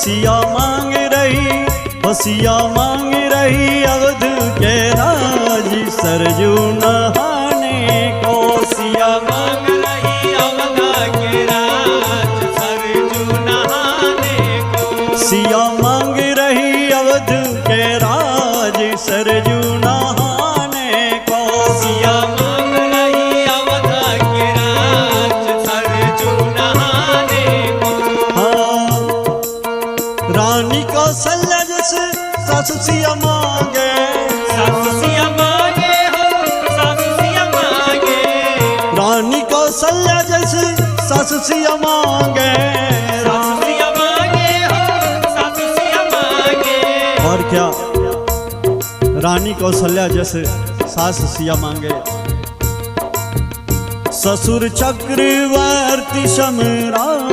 सिया मांग रही अवध के राज सरजू नहाने को। सिया मांग रही अवध के राज सरजू नहाने को। सिया मांग रही अवध के राज सरजू नहाने को। सिया मांग रही अवध के राज सरजू नहाने को। हाँ, रानी कौशल्या जैसे सासु सिया मांगे, सासु सिया मांगे हो, सासु सिया मांगे। रानी कौशल्या जैसे सासु सिया मांगे, सासु सिया मांगे हो, सासु सिया मांगे। और क्या, रानी कौशल्या जैसे सास सिया मांगे। ससुर चक्रवर्ती सम्राट,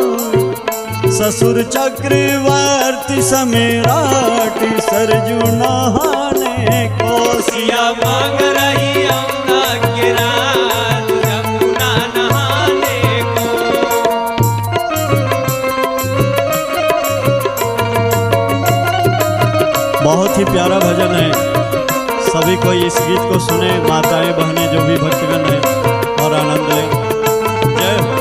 ससुर चक्रवर्ती सम्राट सरजू नहाने को। सिया मांग रही अवध के राज यमुना नहाने को। बहुत ही प्यारा भजन है, सभी को इस गीत को सुने, माताएं बहनें जो भी भक्तगण हैं और आनंद लें। जय हो।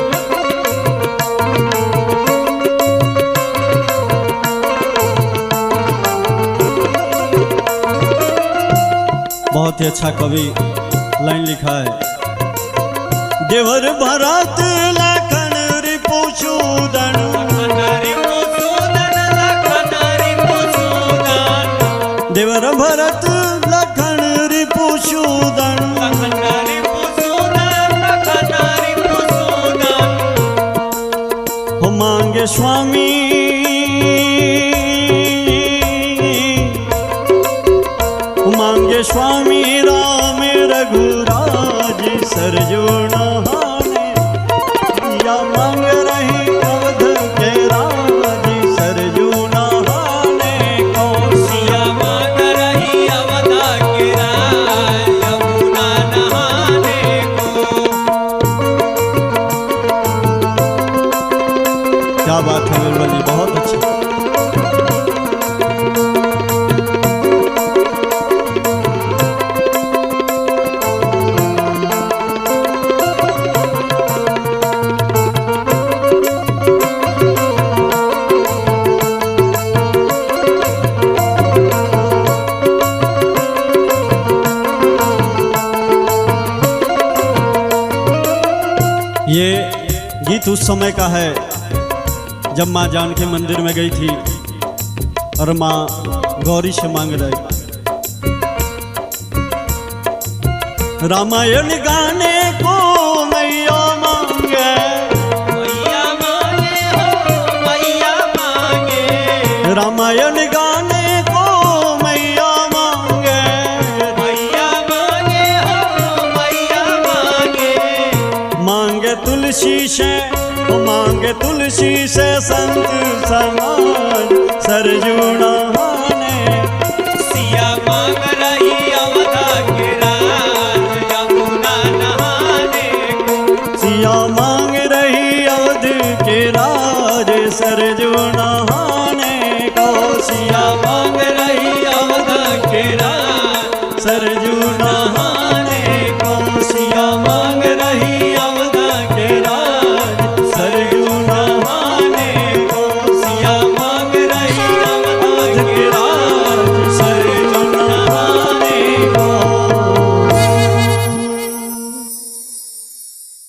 बहुत ही अच्छा कवि लाइन लिखा है। देवर भरत लखन रिपुसूदन, लखन रिपुसूदन, लखन रिपुसूदन। देवर भरत लखन रिपुसूदन। लखन रिपुसूदन, लखन रिपुसूदन। हो मांगे स्वामी, मांगे स्वामी राम रघुराज सरजू नहाने। सिया मांग रही अवध के राज सरजू नहाने को। सिया मांग रही अवध के राज यमुना नहाने को। क्या बात है बिरबल जी, बहुत अच्छा। ये गीत उस समय का है जब माँ जानकी मंदिर में गई थी और माँ गौरी से मांग रही। रामायण गाने को मैया मांगे, मैया मांगे हो, मैया मांगे। रामायण गाने को मैया मांगे। मैया मांगे हो, मैया मांगे। मांगे तुलसी से, मांगे तुलसी से संत समाज सरजू नहाने। सिया मांग रही अवध के राज यमुना नहाने को। सिया मांग रही अवध के राज सरजू नहाने को। सिया मांग